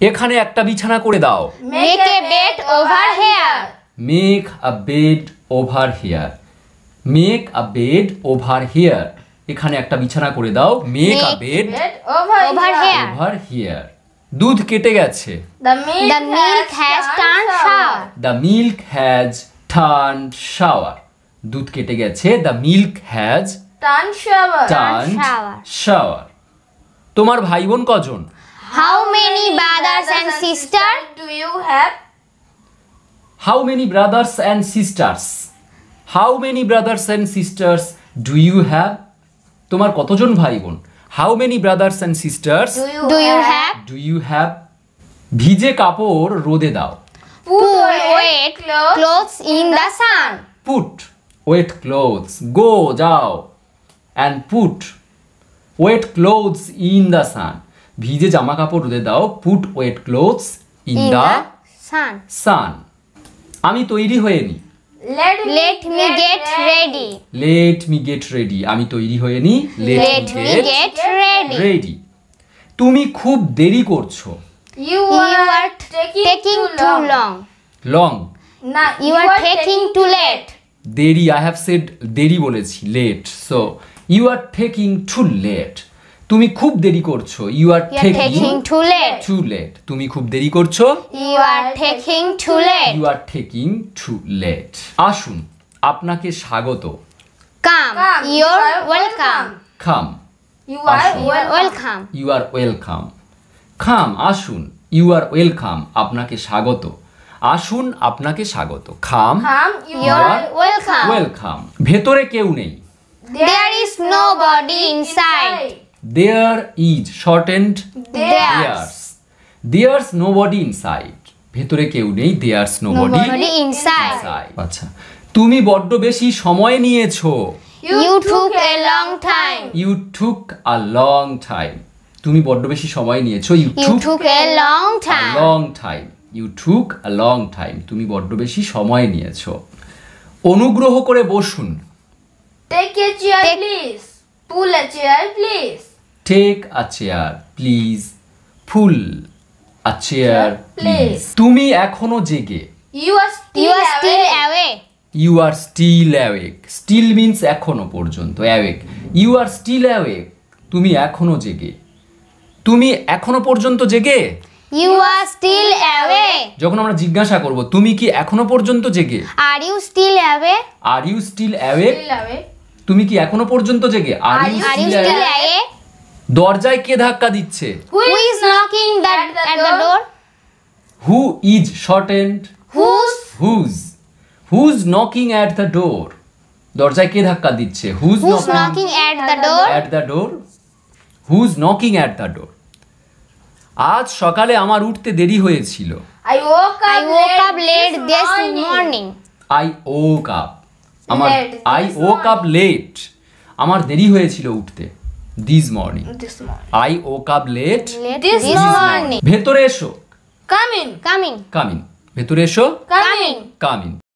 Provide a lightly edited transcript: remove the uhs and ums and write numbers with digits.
এখানে একটা বিছানা করে দাও। Make a bed over here. Make a bed over here. Make a bed over here. এখানে একটা বিছানা করে দাও। Make a bed Over here. over here. দুধ কেটে গেছে। The milk has turned sour. The milk has turned sour. দুধ কেটে গেছে। The milk has Turned sour. turned sour. তোমার ভাই বোন কজন? How many brothers and sisters do you have? How many brothers and sisters? How many brothers and sisters do you have? তোমার কতজন ভাই বোন? How many brothers and sisters Do you have? do you have? ভিজে কাপড় রোদে দাও। Put wet clothes in the sun. Put wet clothes. Go যাও and put wet clothes in the sun. ভিজে জামা কাপড় রোদে দাও। Put wet clothes in the sun. sun. আমি তৈরি হয়ে নি। Let me get ready. Let me get ready. আমি তৈরি হয়ে নি। Let me get ready. ready. তুমি খুব দেরি করছো। You are taking too long. Long. You are taking too late. দেরি, I have said দেরি বলেছি, late. So you are taking too late. তুমি খুব দেরি করছো। You are You are taking too late. too late. তুমি খুব দেরি করছো। You are taking too late. You are taking too late. আসুন, আপনাকে স্বাগত। Come. You're welcome. Come. You are আসুন। welcome. You are welcome. Come, আসুন। You are welcome. আপনাকে স্বাগত। আসুন, আপনাকে স্বাগত। Come. You're welcome. Welcome. ভেতরে কেউ নেই। There is nobody inside. There is shortened There's There's nobody inside. ভেতরে কেউ নেই। There's nobody nobody inside. inside. আচ্ছা, তুমি বড্ড বেশি সময় নিয়েছো। You took a long time. You took a long time. তুমি বড্ড বেশি সময় নিয়েছো। You You took a long a time. long time. You took a long time. তুমি বড্ড বেশি সময় নিয়েছো। অনুগ্রহ করে বসুন। Take a chair, please. Pull a chair, please. Take a chair, please. Pull a chair, please. Please. তুমি এখনো জেগে। You are still, You are still awake. awake. You are still awake. Still means এখনো পর্যন্ত। Awake. You are still awake. তুমি এখনো জেগে। তুমি এখনো পর্যন্ত জেগে। You are still awake. যখন আমরা জিজ্ঞাসা করব তুমি কি এখনো পর্যন্ত জেগে? Are you still awake? Are you still awake? Still awake. তুমি কি এখনো পর্যন্ত জেগে? Are you Are you still still awake? awake? দরজায় কে ধাক্কা দিচ্ছে? Who is knocking at the door? Who is shortened? Who's knocking at the door? দরজায় কে ধাক্কা দিচ্ছে? Who's Who's knocking at the door? at the door? Who's knocking at the door? আজ সকালে আমার উঠতে দেরি হয়েছিল। I woke I woke up late this morning. morning. I woke up. আমার Late I this woke up late. আমার দেরি হয়েছিল উঠতে। This morning. This morning. I woke up late. This morning. ভেতরে এসো। Come in. Coming. Come in. ভেতরে এসো। Come in. Come in.